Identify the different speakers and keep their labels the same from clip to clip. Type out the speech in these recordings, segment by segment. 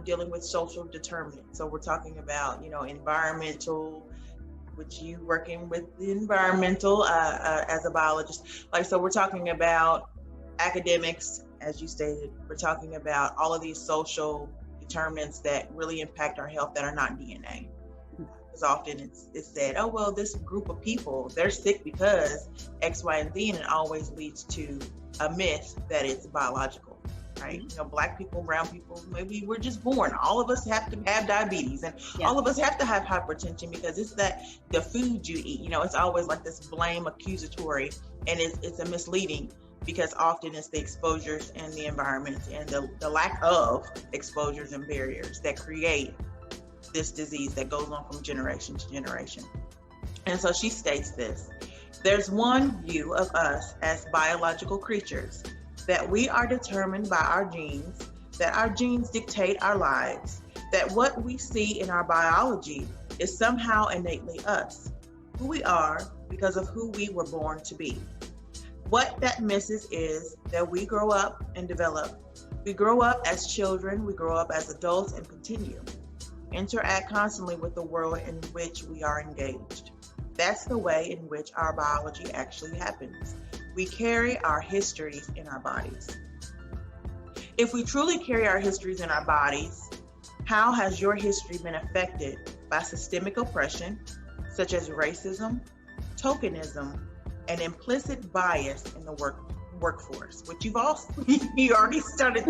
Speaker 1: dealing with social determinants. So we're talking about, environmental, which you working with the environmental as a biologist. So we're talking about academics, as you stated. We're talking about all of these social determinants that really impact our health that are not DNA. Because often it's said, oh, well, this group of people, they're sick because X, Y, and Z, and it always leads to a myth that it's biological, right? Black people, brown people, maybe we're just born. All of us have to have diabetes, and all of us have to have hypertension because it's that the food you eat, it's always like this blame accusatory, and it's a misleading, because often it's the exposures and the environment and the lack of exposures and barriers that create this disease that goes on from generation to generation. And so she states this: there's one view of us as biological creatures, that we are determined by our genes, that our genes dictate our lives, that what we see in our biology is somehow innately us, who we are because of who we were born to be. What that misses is that we grow up and develop. We grow up as children, we grow up as adults, and continue. Interact constantly with the world in which we are engaged. That's the way in which our biology actually happens. We carry our histories in our bodies. If we truly carry our histories in our bodies, how has your history been affected by systemic oppression, such as racism, tokenism, and implicit bias in the workforce, which you already started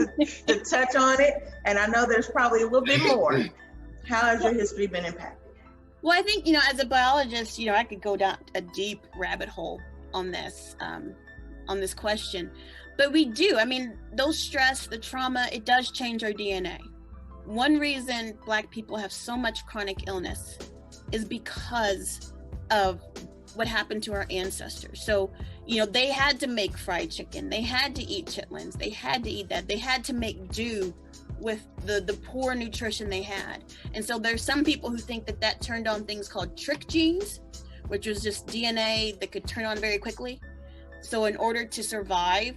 Speaker 1: to touch on it, and I know there's probably a little bit more. How has your history been impacted?
Speaker 2: Well, I think, as a biologist, I could go down a deep rabbit hole on this question. But we do. Those stress, the trauma, it does change our DNA. One reason Black people have so much chronic illness is because of what happened to our ancestors. So, they had to make fried chicken. They had to eat chitlins. They had to eat that. They had to make do with the poor nutrition they had. And so there's some people who think that turned on things called trick genes, which was just DNA that could turn on very quickly. So in order to survive,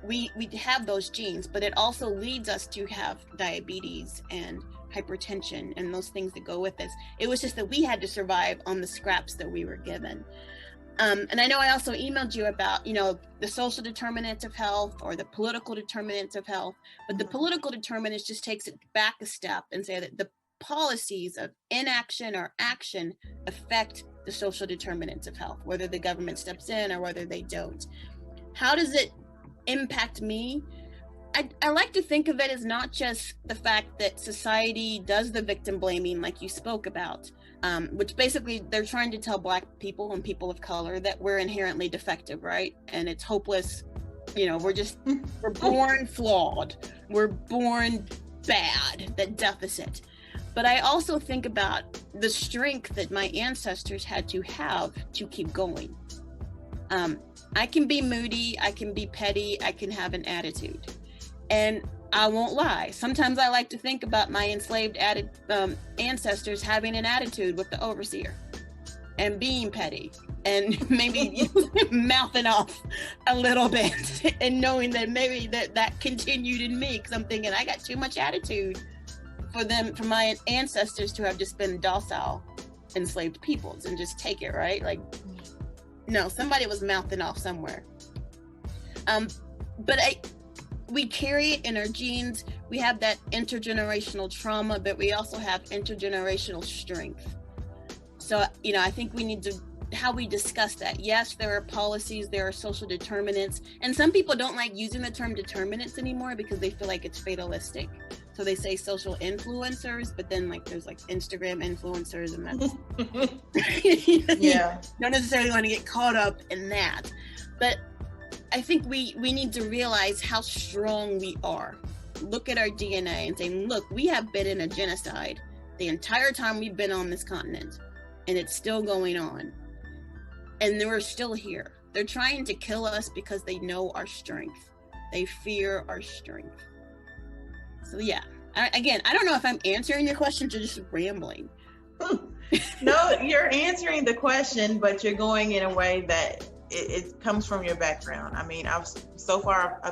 Speaker 2: we have those genes, but it also leads us to have diabetes and hypertension and those things that go with this. It was just that we had to survive on the scraps that we were given. And I know I also emailed you about, the social determinants of health or the political determinants of health, but the political determinants just takes it back a step and say that the policies of inaction or action affect the social determinants of health, whether the government steps in or whether they don't. How does it impact me? I like to think of it as not just the fact that society does the victim blaming like you spoke about, which basically they're trying to tell Black people and people of color that we're inherently defective, right? And it's hopeless. We're born flawed. We're born bad, that deficit. But I also think about the strength that my ancestors had to have to keep going. I can be moody, I can be petty, I can have an attitude. And I won't lie. Sometimes I like to think about my enslaved ancestors having an attitude with the overseer and being petty and maybe mouthing off a little bit and knowing that maybe that continued in me because I'm thinking I got too much attitude for my ancestors to have just been docile enslaved peoples and just take it, right? Like, no, somebody was mouthing off somewhere. But we carry it in our genes. We have that intergenerational trauma, but we also have intergenerational strength. So, I think we need to, how we discuss that. Yes, there are policies, there are social determinants, and some people don't like using the term determinants anymore because they feel like it's fatalistic. So they say social influencers, but then there's Instagram influencers and that's,
Speaker 1: yeah.
Speaker 2: Don't necessarily want to get caught up in that. But I think we need to realize how strong we are. Look at our DNA and say, look, we have been in a genocide the entire time we've been on this continent, and it's still going on. And we're still here. They're trying to kill us because they know our strength. They fear our strength. So yeah, again, I don't know if I'm answering your questions or just rambling.
Speaker 1: No, you're answering the question, but you're going in a way that it comes from your background. I've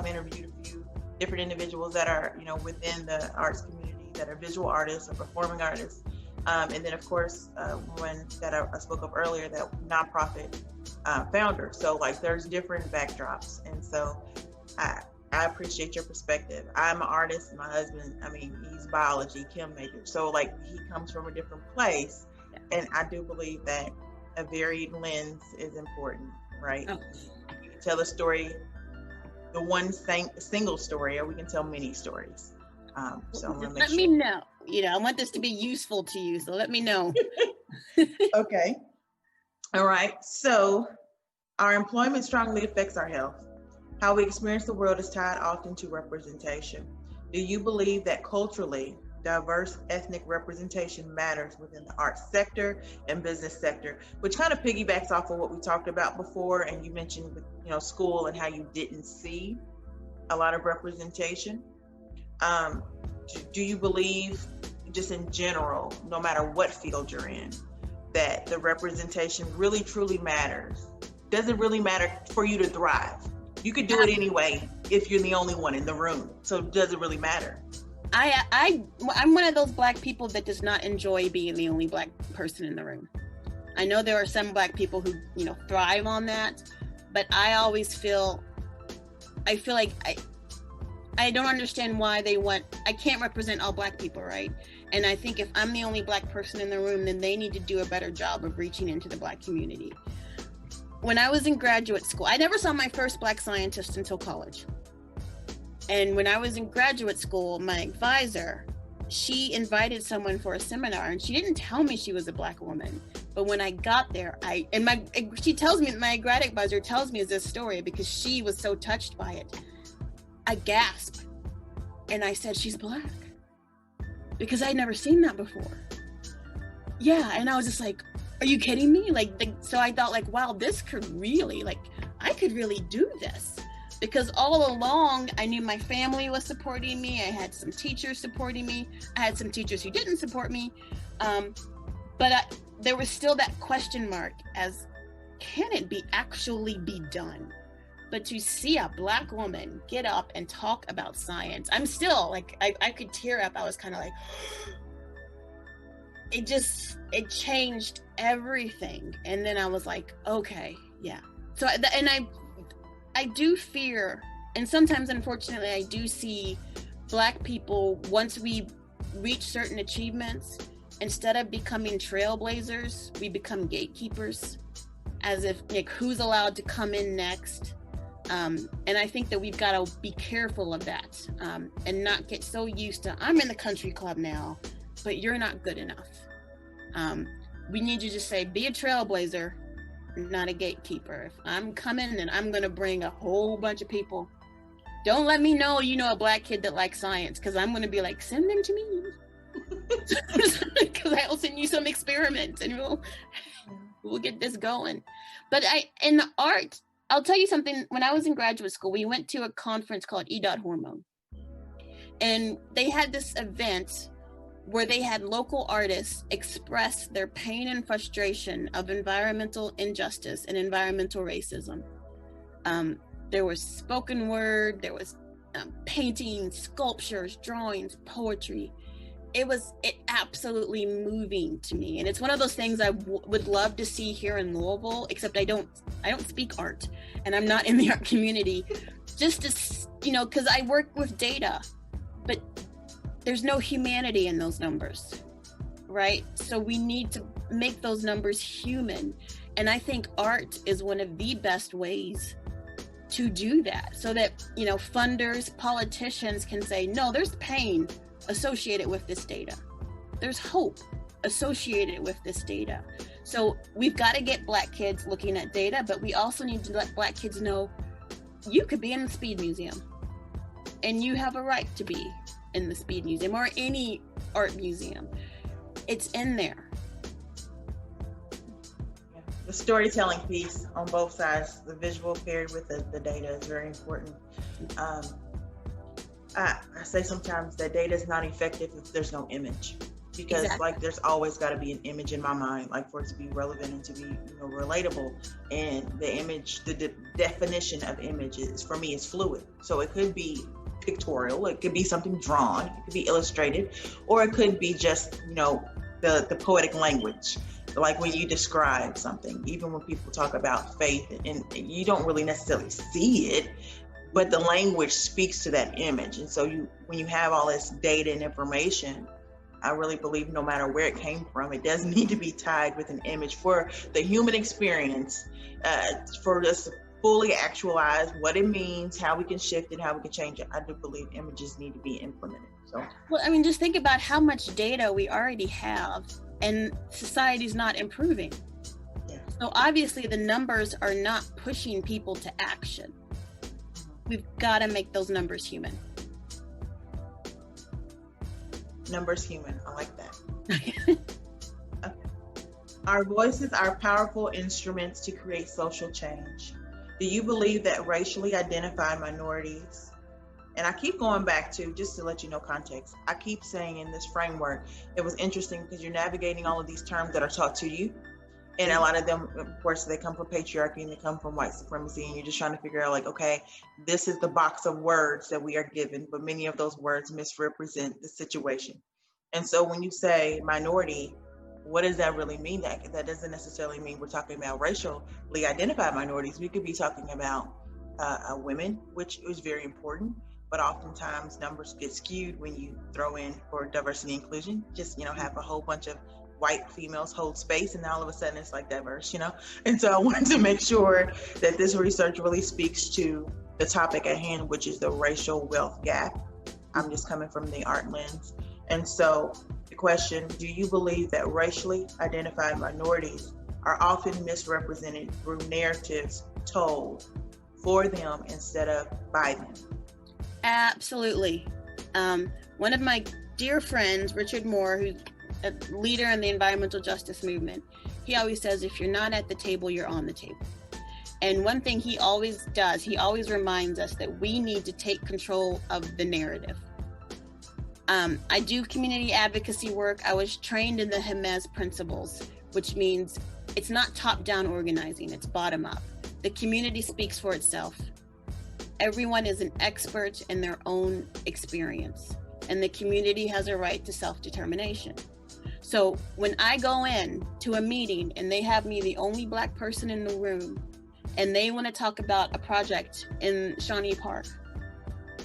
Speaker 1: interviewed a few different individuals that are, within the arts community that are visual artists or performing artists. And then of course, one that I spoke of earlier, that nonprofit founder. So like there's different backdrops. And so I appreciate your perspective. I'm an artist. My husband, I mean, he's biology, chem major. So like he comes from a different place. And I do believe that a varied lens is important, right? Oh. You can tell a story, the one single story, or we can tell many stories. So I'm gonna
Speaker 2: let me know. I want this to be useful to you, so let me know.
Speaker 1: Okay. All right. So our employment strongly affects our health. How we experience the world is tied often to representation. Do you believe that culturally diverse ethnic representation matters within the arts sector and business sector, which kind of piggybacks off of what we talked about before, and you mentioned with school and how you didn't see a lot of representation. Do you believe, just in general, no matter what field you're in, that the representation really truly matters? Does it really matter for you to thrive? You could do it anyway if you're the only one in the room. So does it really matter?
Speaker 2: I'm one of those Black people that does not enjoy being the only Black person in the room. I know there are some Black people who, thrive on that, but I always feel like I don't understand why I can't represent all Black people, right? And I think if I'm the only Black person in the room, then they need to do a better job of reaching into the Black community. When I was in graduate school, I never saw my first Black scientist until college. And when I was in graduate school, my advisor, she invited someone for a seminar, and she didn't tell me she was a Black woman. But when I got there, she tells me, my grad advisor tells me this story because she was so touched by it. I gasped, and I said, "She's Black," because I'd never seen that before. Yeah, and I was just like, "Are you kidding me?" So I thought, wow, this could really, I could really do this. Because all along, I knew my family was supporting me. I had some teachers supporting me. I had some teachers who didn't support me. But there was still that question mark as, can it actually be done? But to see a Black woman get up and talk about science, I'm still I could tear up. I was kind of like, it changed everything. And then I was like, okay, yeah. So, I do fear, and sometimes, unfortunately, I do see Black people, once we reach certain achievements, instead of becoming trailblazers, we become gatekeepers, as if, who's allowed to come in next? And I think that we've got to be careful of that, and not get so used to, I'm in the country club now, but you're not good enough. We need to just say, be a trailblazer, not a gatekeeper. If I'm coming and I'm going to bring a whole bunch of people, don't let me know a Black kid that likes science, because I'm going to be like, send them to me. Because I'll send you some experiments and we'll get this going. But in the art, I'll tell you something. When I was in graduate school, we went to a conference called Hormone. And they had this event where they had local artists express their pain and frustration of environmental injustice and environmental racism. There was spoken word, there was paintings, sculptures, drawings, poetry. It absolutely moving to me. And it's one of those things I would love to see here in Louisville, except I don't speak art, and I'm not in the art community, just to, because I work with data, but there's no humanity in those numbers, right? So we need to make those numbers human. And I think art is one of the best ways to do that, so that, funders, politicians can say, no, there's pain associated with this data. There's hope associated with this data. So we've got to get Black kids looking at data, but we also need to let Black kids know you could be in the Speed Museum, and you have a right to be in the Speed Museum or any art museum. It's in there.
Speaker 1: The storytelling piece on both sides, the visual paired with the data, is very important. I say sometimes that data is not effective if there's no image, because exactly. There's always got to be an image in my mind, for it to be relevant and to be relatable. And the image, the definition of image is, for me, is fluid. So it could be pictorial, it could be something drawn, it could be illustrated, or it could be just, the poetic language. Like when you describe something, even when people talk about faith, and you don't really necessarily see it, but the language speaks to that image. And so when you have all this data and information, I really believe no matter where it came from, it does need to be tied with an image for the human experience, for us to fully actualize what it means, how we can shift it, how we can change it. I do believe images need to be implemented. So,
Speaker 2: well, I mean, just think about how much data we already have, and society's not improving.
Speaker 1: Yeah.
Speaker 2: So obviously the numbers are not pushing people to action. We've got to make those numbers human.
Speaker 1: Numbers human. I like that. Okay. Our voices are powerful instruments to create social change. Do you believe that racially identified minorities, and I keep going back to, just to let you know context, I keep saying in this framework, it was interesting because you're navigating all of these terms that are taught to you. And a lot of them, of course, they come from patriarchy and they come from white supremacy. And you're just trying to figure out, like, okay, this is the box of words that we are given, but many of those words misrepresent the situation. And so when you say minority, what does that really mean? That doesn't necessarily mean we're talking about racially identified minorities. We could be talking about women, which is very important, but oftentimes numbers get skewed when you throw in for diversity and inclusion. Just, have a whole bunch of white females hold space, and all of a sudden it's like diverse, And so I wanted to make sure that this research really speaks to the topic at hand, which is the racial wealth gap. I'm just coming from the art lens. And so the question, do you believe that racially identified minorities are often misrepresented through narratives told for them instead of by them?
Speaker 2: Absolutely. One of my dear friends, Richard Moore, who's a leader in the environmental justice movement, he always says, if you're not at the table, you're on the table. And one thing he always does, he always reminds us that we need to take control of the narrative. I do community advocacy work. I was trained in the Hermes principles, which means it's not top-down organizing, it's bottom-up. The community speaks for itself. Everyone is an expert in their own experience, and the community has a right to self-determination. So when I go in to a meeting and they have me the only Black person in the room, and they want to talk about a project in Shawnee Park,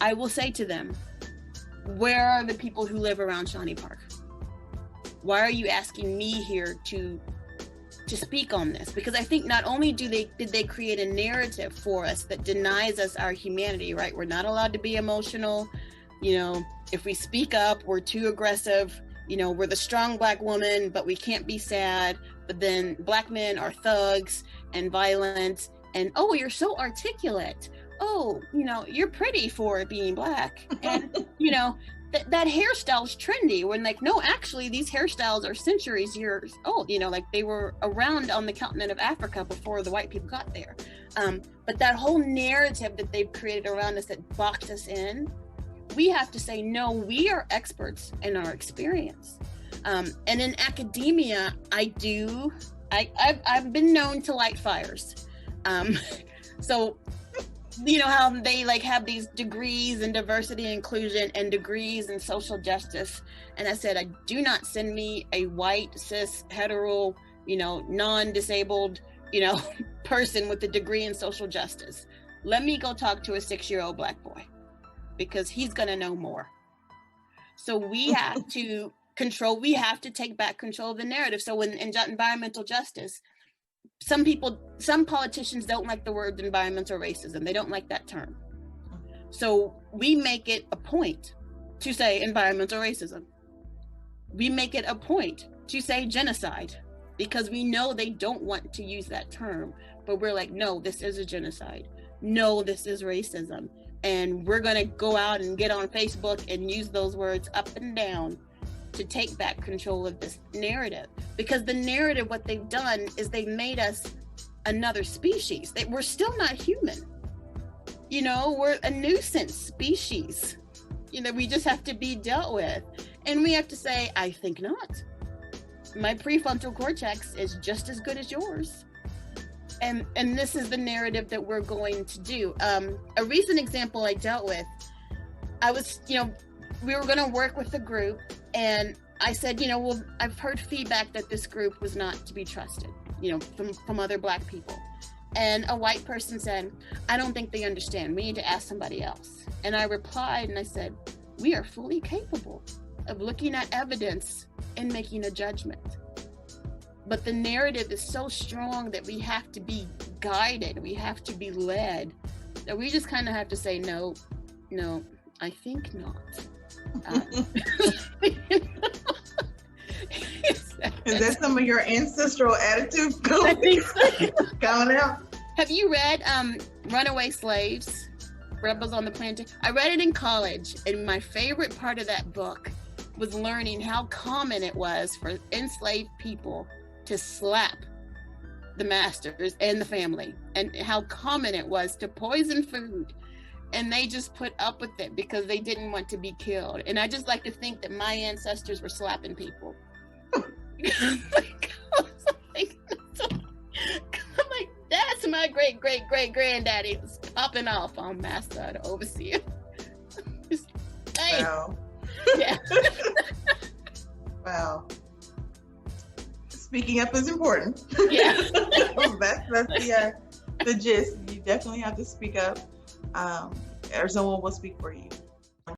Speaker 2: I will say to them, where are the people who live around Shawnee Park? Why are you asking me here to speak on this? Because I think not only did they create a narrative for us that denies us our humanity, right? We're not allowed to be emotional. If we speak up, we're too aggressive. We're the strong Black woman, but we can't be sad. But then Black men are thugs and violent. And, oh, you're so articulate. Oh, you're pretty for being Black. And, that hairstyle's trendy. When no, actually, these hairstyles are centuries years old. They were around on the continent of Africa before the white people got there. But that whole narrative that they've created around us that boxed us in, we have to say, no, we are experts in our experience. And in academia, I've been known to light fires. So, how they have these degrees in diversity and inclusion and degrees in social justice. And I said, do not send me a white, cis, hetero, non-disabled, person with a degree in social justice. Let me go talk to a 6-year-old Black boy, because he's going to know more. So we have to take back control of the narrative. So in environmental justice, some politicians don't like the word environmental racism. They don't like that term. So we make it a point to say environmental racism. We make it a point to say genocide, because we know they don't want to use that term, but we're like, no, this is a genocide. No, this is racism. And we're going to go out and get on Facebook and use those words up and down to take back control of this narrative. Because the narrative, what they've done is they've made us another species. We're still not human. We're a nuisance species. We just have to be dealt with. And we have to say, I think not. My prefrontal cortex is just as good as yours. And this is the narrative that we're going to do. A recent example I dealt with, I was, we were going to work with the group, and I said, well, I've heard feedback that this group was not to be trusted, from other Black people. And a white person said, I don't think they understand. We need to ask somebody else. And I replied and I said, we are fully capable of looking at evidence and making a judgment. But the narrative is so strong that we have to be guided, we have to be led, that we just kind of have to say, no, I think not.
Speaker 1: Is that some of your ancestral attitude coming out?
Speaker 2: Have you read Runaway Slaves, Rebels on the Plantation? I read it in college, and my favorite part of that book was learning how common it was for enslaved people to slap the masters and the family, and how common it was to poison food, and they just put up with it because they didn't want to be killed. And I just like to think that my ancestors were slapping people. I'm like, that's my great granddaddy was popping off on master, the overseer. Hey.
Speaker 1: Wow.
Speaker 2: Yeah.
Speaker 1: Wow. Speaking up is important.
Speaker 2: Yeah.
Speaker 1: That's the gist. You definitely have to speak up, or someone will speak for you.